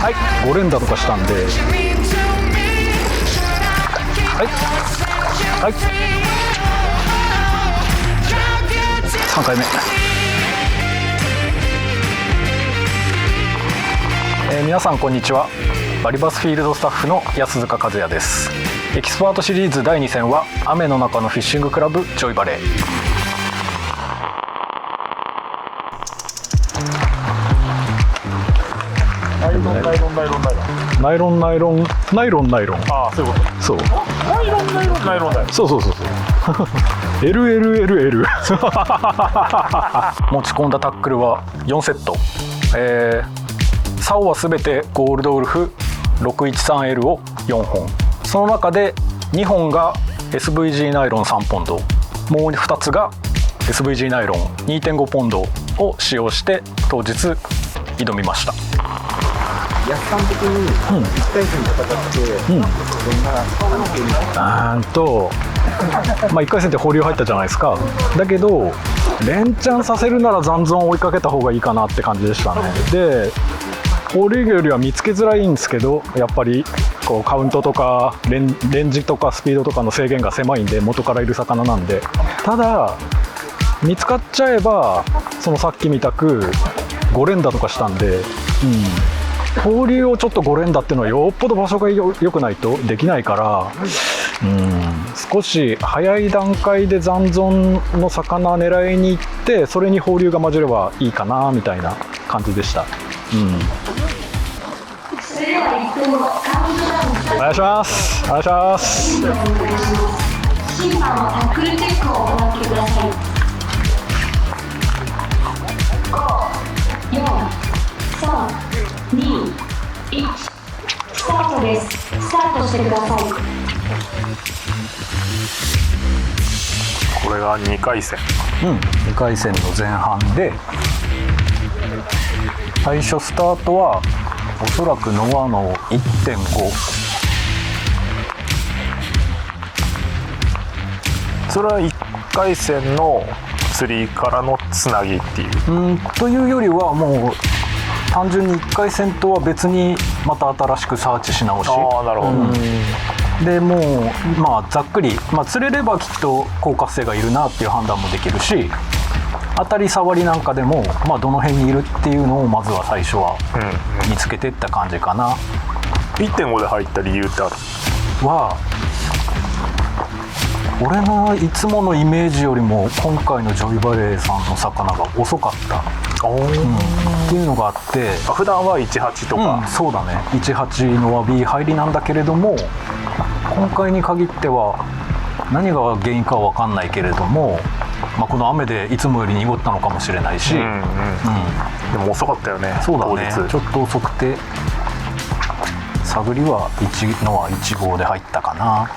はい、5連打とかしたんで、はいはい、3回目。皆さんこんにちは。バリバスフィールドスタッフの安塚和也です。エキスパートシリーズ第2戦は雨の中のフィッシングクラブジョイバレー。ナイロン。ああ、そういうこと。そう。ナイロン。そう。LLLL 持ち込んだタックルは4セット。竿はすべてゴールドウルフ 613L を4本。その中で2本が SVG ナイロン3ポンド、もう2つが SVG ナイロン 2.5 ポンドを使用して当日挑みました。安さん的に1回戦で戦って、どんな関係に1回戦って放流入ったじゃないですか。だけど連チャンさせるなら残存を追いかけた方がいいかなって感じでしたね。で放流魚よりは見つけづらいんですけど、やっぱりこうカウントとかレンジとかスピードとかの制限が狭いんで、元からいる魚なんで。ただ見つかっちゃえば、そのさっきみたく5連打とかしたんで、放流をちょっと5連打っていうのはよっぽど場所が良くないとできないから、少し早い段階で残存の魚狙いに行って、それに放流が混じればいいかなみたいな感じでした。それでは1分後カウントダウンスタート。お願いします。審判のタックルチェックを行ってください。5、4、3、2、1、スタートです。スタートしてください。これが2回戦。2回戦の前半で、最初スタートはおそらくノアの 1.5。 それは1回戦の釣りからのつなぎっていう。というよりは、もう単純に1回戦とは別にまた新しくサーチし直し。ああ、なるほど。でもうざっくり、釣れればきっと高活性がいるなっていう判断もできるし、当たり障りなんかでも、どの辺にいるっていうのをまずは最初は見つけていった感じかな。1.5 で入った理由ってある？俺のいつものイメージよりも今回のジョイバレーさんの魚が遅かった、っていうのがあって。普段は18とか、そうだね、18のワビ入りなんだけれども、今回に限っては何が原因かは分かんないけれども、この雨でいつもより濁ったのかもしれないし、でも遅かったよね。そうだね、当日ちょっと遅くて、探りは1のは1号で入ったかな。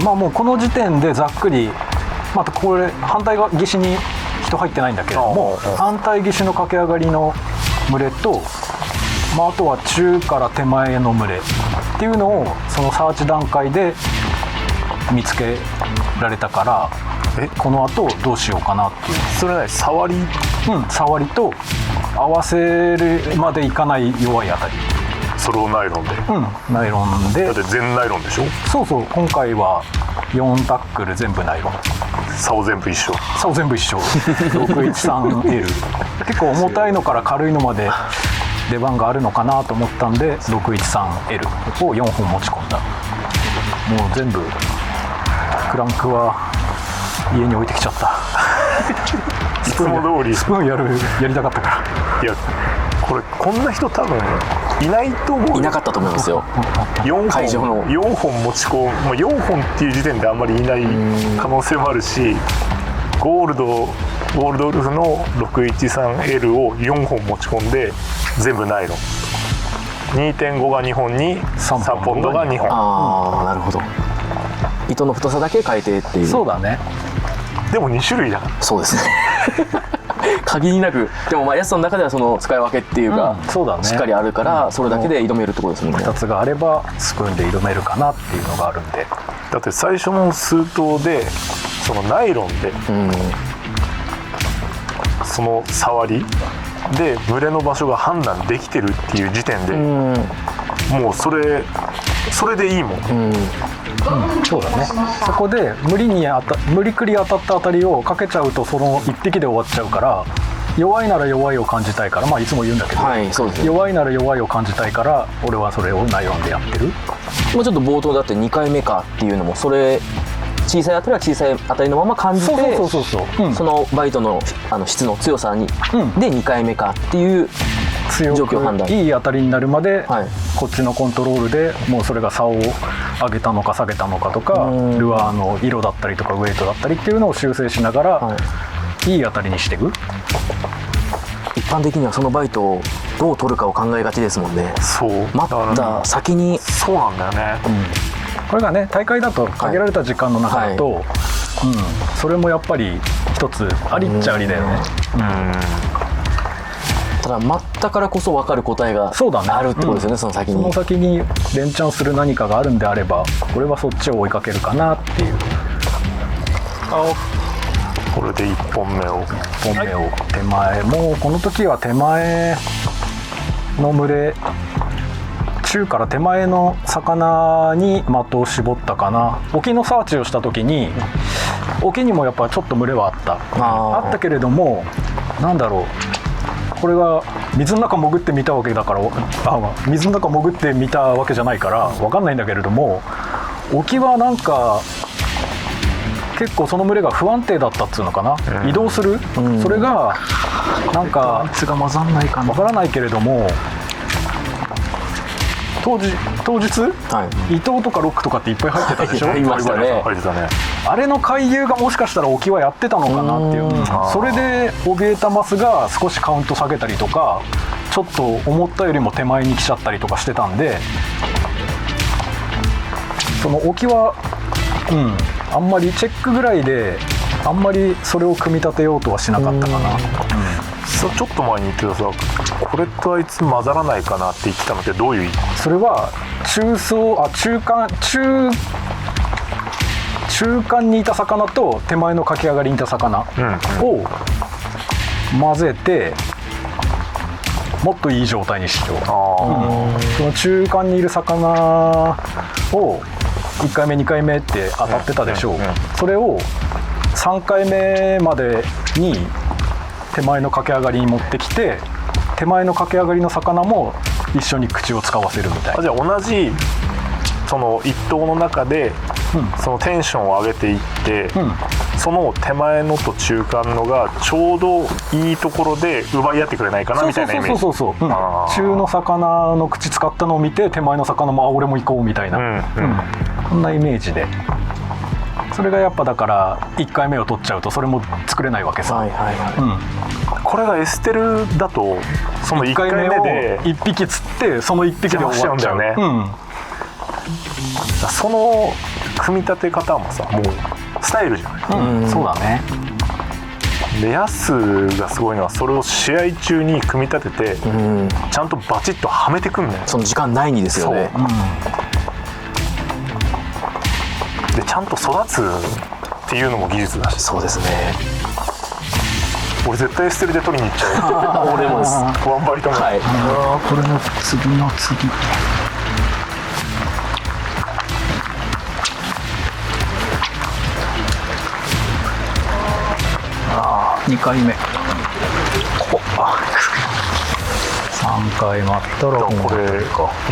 もうこの時点でざっくり、これ反対岸に人入ってないんだけれども、反対岸の駆け上がりの群れと、あとは中から手前の群れっていうのをそのサーチ段階で見つけられたから、この後どうしようかなっていう。それね、触りと合わせるまでいかない弱いあたり。それをナイロンで。ナイロンで。だって全ナイロンでしょ？そう、今回は4タックル全部ナイロン。竿全部一緒。613L 結構重たいのから軽いのまで出番があるのかなと思ったんで、 613L を4本持ち込んだ。もう全部クランクは家に置いてきちゃった。いつも通りスプーンやりたかったから。いや、こんな人多分いないと思う。いなかったと思いますよ。会場の4本持ち込む、4本っていう時点であんまりいない可能性もあるし、ゴールドウルフの 613L を4本持ち込んで全部ナイロン、 2.5 が2本に3ポンドが2本。なるほど。糸の太さだけ変えてっていう。そうだね。でも2種類だから。そうですね。限りなくでもまあやすさんの中ではその使い分けっていうか、そうだね、しっかりあるからそれだけで挑めるってことですもんね。2つがあればスプーンで挑めるかなっていうのがあるんで。だって最初の数投でそのナイロンでその触りで群れの場所が判断できてるっていう時点でもうそれでいいもん。そうだね。そこで無理くり当たった当たりをかけちゃうとその1匹で終わっちゃうから、弱いなら弱いを感じたいから、まあいつも言うんだけど、はいそうですね。弱いなら弱いを感じたいから俺はそれをナイロンでやってる。もうちょっと冒頭だって2回目かっていうのもそれ小さい当たりは小さい当たりのまま感じてそのバイトの質の強さに、で2回目かっていう強状況判断、くいい当たりになるまで、はい、こっちのコントロールでもうそれが差を上げたのか下げたのかとか、ルアーの色だったりとかウェイトだったりっていうのを修正しながら、はい、いい当たりにしていく。一般的にはそのバイトをどう取るかを考えがちですもんね。そう待った先に。そうなんだよね、これがね大会だと限られた時間の中だと、はいそれもやっぱり一つありっちゃありだよね。ただ待ったからこそ分かる答えがあるってことですよね、その先に。その先に連チャンする何かがあるんであれば俺はそっちを追いかけるかなっていう。これで1本目を手前、もうこの時は手前の群れ中から手前の魚に的を絞ったかな。沖のサーチをした時に沖にもやっぱちょっと群れはあったけれども、なんだろう、これが水の中潜ってみたわけだから水の中潜ってみたわけじゃないから分かんないんだけれども、沖はなんか結構その群れが不安定だったっつうのかな、移動する、それがなんか水が混ざんないかな分からないけれども、当日、はい、伊藤とかロックとかっていっぱい入ってたでしょ。入りましたね。入ってたね。あれの回遊がもしかしたら沖はやってたのかなっていう、それで怯えたマスが少しカウント下げたりとか、ちょっと思ったよりも手前に来ちゃったりとかしてたんで、その沖はあんまりチェックぐらいであんまりそれを組み立てようとはしなかったかな。ちょっと前に言ってたさ、これとあいつ混ざらないかなって言ってたのってどういう意味？それは中間にいた魚と手前の駆け上がりにいた魚を混ぜてもっといい状態にしよう。その中間にいる魚を1回目2回目って当たってたでしょう、それを3回目までに手前の駆け上がりに持ってきて、手前の駆け上がりの魚も一緒に口を使わせるみたいな。じゃあ同じその一頭の中で、そのテンションを上げていって、その手前のと中間のがちょうどいいところで奪い合ってくれないかなみたいなイメージ。そう中の魚の口使ったのを見て手前の魚も俺も行こうみたいな、そんなイメージで。それがやっぱだから1回目を取っちゃうとそれも作れないわけさ。これがエステルだとその1回目で1匹釣ってその1匹で終わっちゃうね。その組み立て方もさ、もうスタイルじゃない。そうだね。でヤスがすごいのはそれを試合中に組み立てて、ちゃんとバチッとはめてくんだよ。その時間内にですよね。でちゃんと育つっていうのも技術だし。そうですね。俺絶対エステルで取りに行っちゃう。俺もです。ワンバリとも。これの次の次。2回目。3回待ったらこれ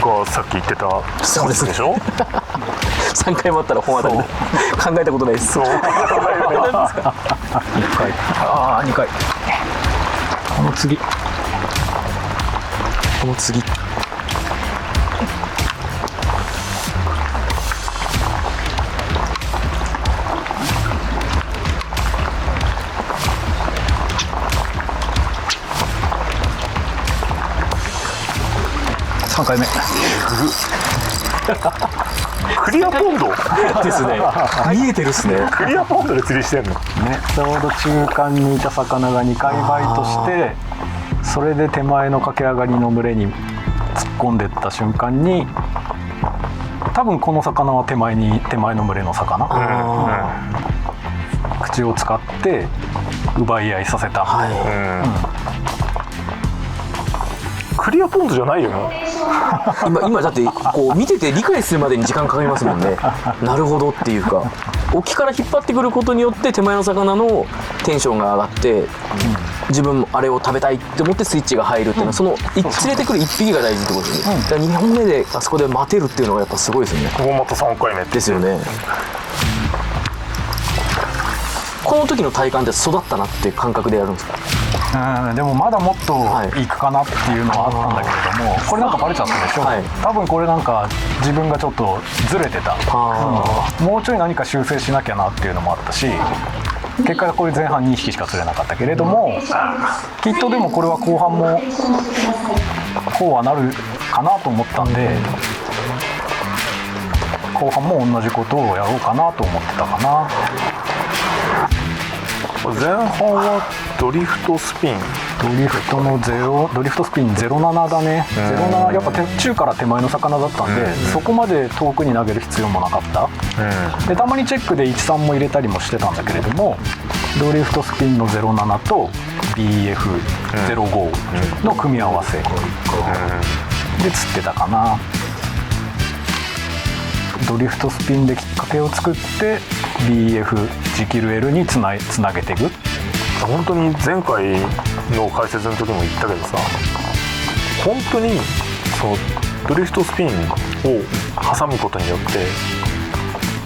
がさっき言ってたそうですでしょ。3回待ったら本当に考えたことないです。そう。2回。2回。この次。3回目。クリアポンドですね。見えてるっすね。クリアポンドで釣りしてんの？ね、ちょうど中間にいた魚が2回バイトして、それで手前の駆け上がりの群れに突っ込んでった瞬間に、多分この魚は手前の群れの魚、口を使って奪い合いさせた、クリアポンドじゃないよな。今だってこう見てて理解するまでに時間かかりますもんね。なるほどっていうか、沖から引っ張ってくることによって手前の魚のテンションが上がって、自分もあれを食べたいって思ってスイッチが入るっていうのは、その連れてくる1匹が大事ってことですね。だから2本目であそこで待てるっていうのがやっぱすごいですよね。ここまた3回目ですよね。この時の体感って育ったなっていう感覚でやるんですか？でもまだもっといくかなっていうのはあったんだけれども、これなんかバレちゃったでしょ、多分これなんか自分がちょっとずれてた、もうちょい何か修正しなきゃなっていうのもあったし、結果これ前半2匹しか釣れなかったけれども、きっとでもこれは後半もこうはなるかなと思ったんで、後半も同じことをやろうかなと思ってたかな。前半はドリフトスピン、ドリフトスピン07だね。07、やっぱ中から手前の魚だったんで、そこまで遠くに投げる必要もなかった、でたまにチェックで13も入れたりもしてたんだけれども、ドリフトスピンの07と BF05 の組み合わせで釣ってたかな。ドリフトスピンできっかけを作って BF ジキル L につなげていく。本当に前回の解説の時も言ったけどさ、本当にそうドリフトスピンを挟むことによって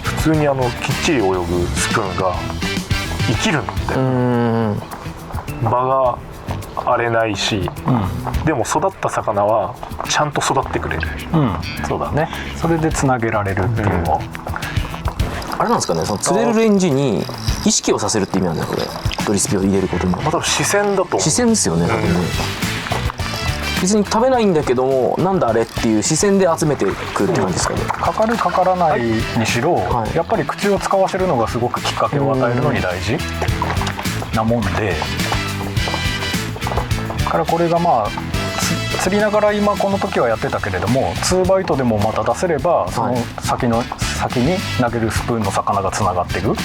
普通にきっちり泳ぐスプーンが生きるんだって。場が荒れないし、でも育った魚はちゃんと育ってくれる、そうだね。それでつなげられるっていうのを、あれなんですかね、その釣れるレンジに意識をさせるって意味なんだよこれ、ドリスピを入れることによって。多分視線だと思う。視線ですよね、多分ね。別に食べないんだけども、なんだあれっていう視線で集めていくって感じですかね。かかるかからないにしろ、やっぱり口を使わせるのがすごくきっかけを与えるのに大事なもんで、だからこれがまあ釣りながら今この時はやってたけれども、2バイトでもまた出せれば、その先に投げるスプーンの魚がつながっていくっ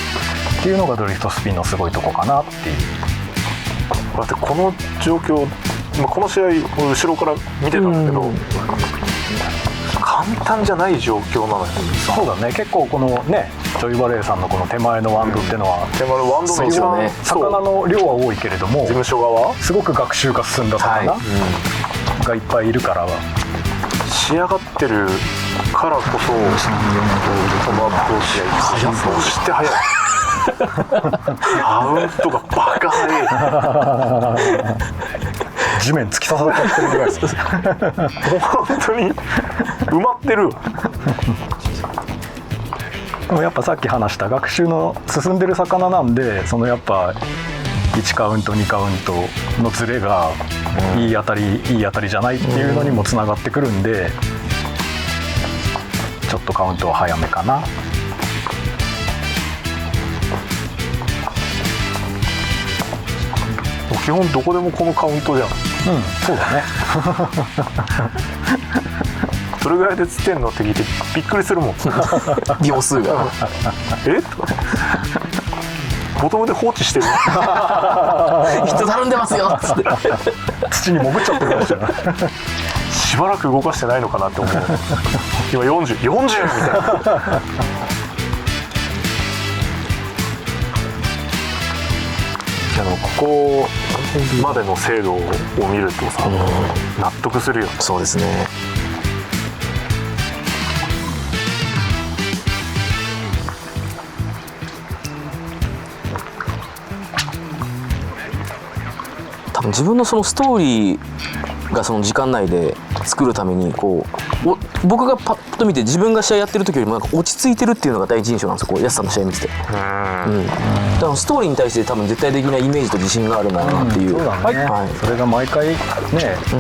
ていうのがドリフトスピンのすごいとこかなっていう。だってこの状況、この試合を後ろから見てたんだけど、簡単じゃない状況なのよ。そうだね、結構このねジョイバレーさんのこの手前のワンドっていうのは、手前のワンドの一番魚の量は多いけれども、事務所側すごく学習が進んだ魚がいっぱいいるからは、仕上がってるからこそこのアプローチがそして速いカウントがバカ速い地面突き刺さっちゃってるぐらいです本当に埋まってるわ。でもやっぱさっき話した学習の進んでる魚なんで、そのやっぱ1カウント2カウントのズレがいい当たりじゃないっていうのにもつながってくるんで、ちょっとカウントは早めかな。基本どこでもこのカウントじゃん。そうだねそれぐらいで釣ってんのって聞いてびっくりするもん秒数がえとかボトムで放置してる人たるんでますよっつって土に潜っちゃってるかもしれないしばらく動かしてないのかなって思う今40みたいなここまでの精度を見るとさ、納得するよ。そうですね。多分自分のそのストーリーがその時間内で作るためにこう僕がパッと見て自分が試合やってる時よりもなんか落ち着いてるっていうのが第一印象なんですよ、こう安さんの試合見てて。だからストーリーに対して多分絶対的なイメージと自信があるなっていう。そうだね、はい、それが毎回ね、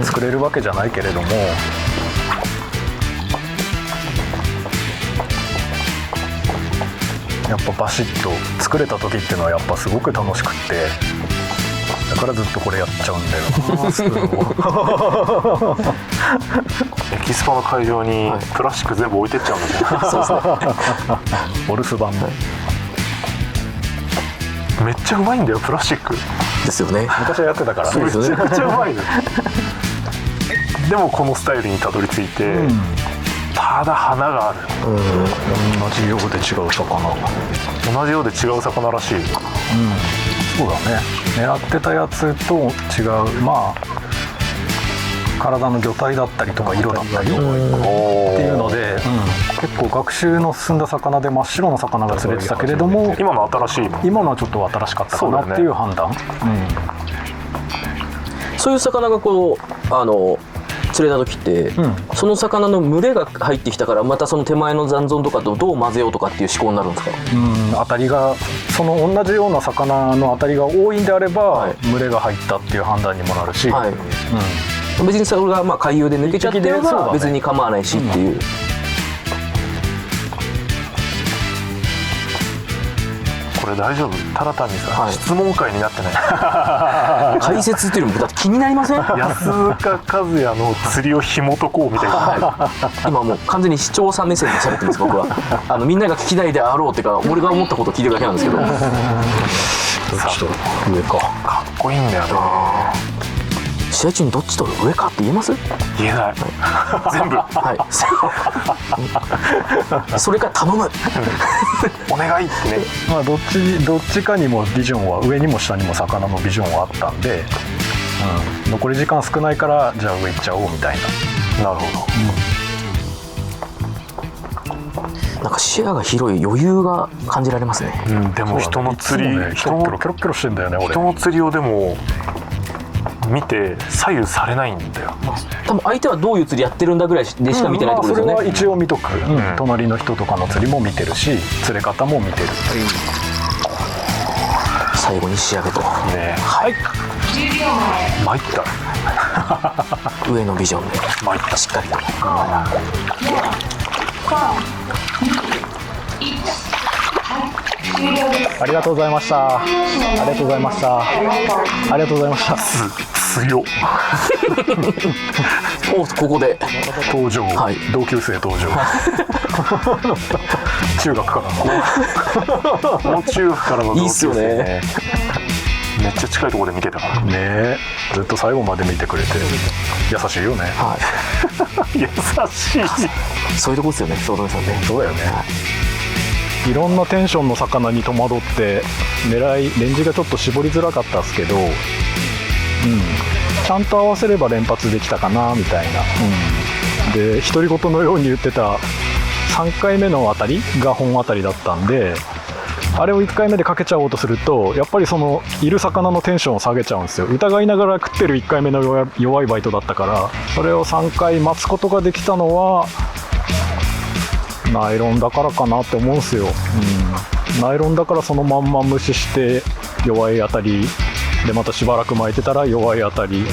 作れるわけじゃないけれども、やっぱバシッと作れた時っていうのはやっぱすごく楽しくって、だからずっとこれやっちゃうんだよなスプーンをエキスポの会場にプラスチック全部置いてっちゃうんだね、そうですね。お留守番のめっちゃうまいんだよプラスチック、ですよね。昔はやってたからね。めちゃくちゃうまいのでもこのスタイルにたどり着いて、ただ花がある、同じようで違う魚。同じようで違う魚らしい。そうだね、狙ってたやつと違う、まあ体の魚体だったりとか色だったりっていうので、結構学習の進んだ魚で真っ白な魚が釣れてたけれども、今の新しいもん。今のはちょっと新しかったかなっていう判断。そういう魚がこう釣れた時って、その魚の群れが入ってきたからまたその手前の残存とかとどう混ぜようとかっていう思考になるんですか？当たりがその同じような魚の当たりが多いんであれば、群れが入ったっていう判断にもなるし、別にそれがまあ回遊で抜けちゃってれば別に構わないしっていう。これ大丈夫？ただ単にさ、質問会になってない解説っていうのもだって気になりません？安塚和也の釣りを紐解こうみたいな、今もう完全に視聴者目線で喋ってます僕は。みんなが聞きたいであろうっていうか俺が思ったことを聞いてるだけなんですけど。ちょっと上か。かっこいいんだよね。試合中にどっちとる上かって言えます？言えない全部はいそれから頼むお願いってね。まあどっちかにもビジョンは、上にも下にも魚のビジョンはあったんで、残り時間少ないからじゃあ上行っちゃおうみたいな。なるほど、なんか視野が広い余裕が感じられますね。でも人の釣り、ね、キョロキョロしてんだよね俺。人の釣りをでも見て左右されないんだよ。多分相手はどういう釣りやってるんだぐらいでしか見てないってことですよね。それは一応見とく、隣の人とかの釣りも見てるし、釣れ方も見てる、最後に仕上げと、ね、はい10秒前。参った上のビジョンで参ったしっかりと。 4、3、2、1。終了です。ありがとうございました。ありがとうございました。ありがとうございました。強っおここで登場、はい同級生登場中学からもう中学からの同級生いいっすよね。めっちゃ近いところで見てたからねえ、ずっと最後まで見てくれて優しいよね。は優しい。いそういうとこですよね総留さんね。そうだよね。いろんなテンションの魚に戸惑ってレンジがちょっと絞りづらかったですけど、ちゃんと合わせれば連発できたかなみたいな、で独り言のように言ってた3回目のあたりが本あたりだったんで、あれを1回目でかけちゃおうとするとやっぱりそのいる魚のテンションを下げちゃうんですよ。疑いながら食ってる1回目の弱いバイトだったから、それを3回待つことができたのはナイロンだからかなって思うんですよ、ナイロンだからそのまんま無視して弱い当たりでまたしばらく巻いてたら弱い当たり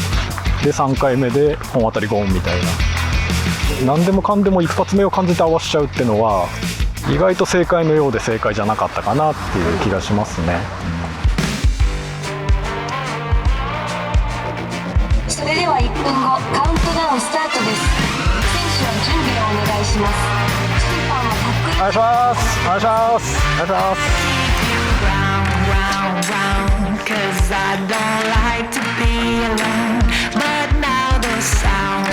で3回目で本当たりゴンみたいな、何でもかんでも一発目を感じて合わせちゃうっていうのは意外と正解のようで正解じゃなかったかなっていう気がしますね、それでは1分後カウントダウンスタートです。選手は準備をお願いします。審判はタックルお願いしますお願いしますお願いします。 Cause I don't like to be alone. But now the sound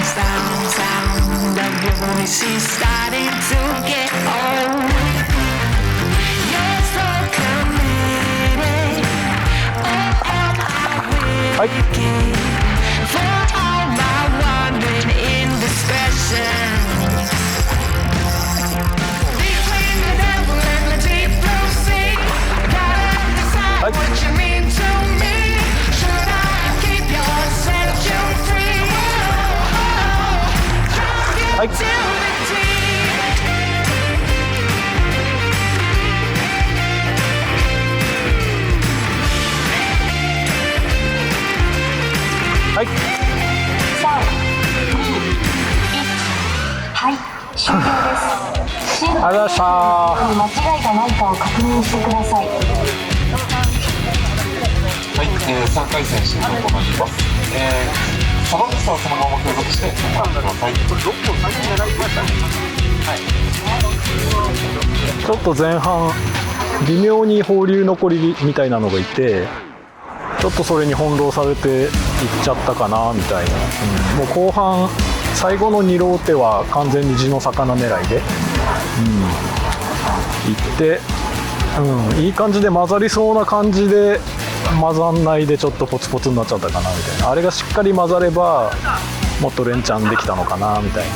of your voice is starting to get old. You're so committed. Oh, am I wicked for all my wandering indiscretions? Between the devil and the deep blue sea, gotta decide what you mean. 終了ですシートありがとうございました。に間違いがないかを確認してください。はい、3回戦終了となります。サバミスはそのまま継続して行ってください。ちょっと前半微妙に放流残りみたいなのがいて、ちょっとそれに翻弄されていっちゃったかなみたいな、もう後半最後の2ローテは完全に地の魚狙いで、いって、いい感じで混ざりそうな感じで混ざんないでちょっとポツポツになっちゃったかなみたいな、あれがしっかり混ざればもっと連チャンできたのかなみたいな。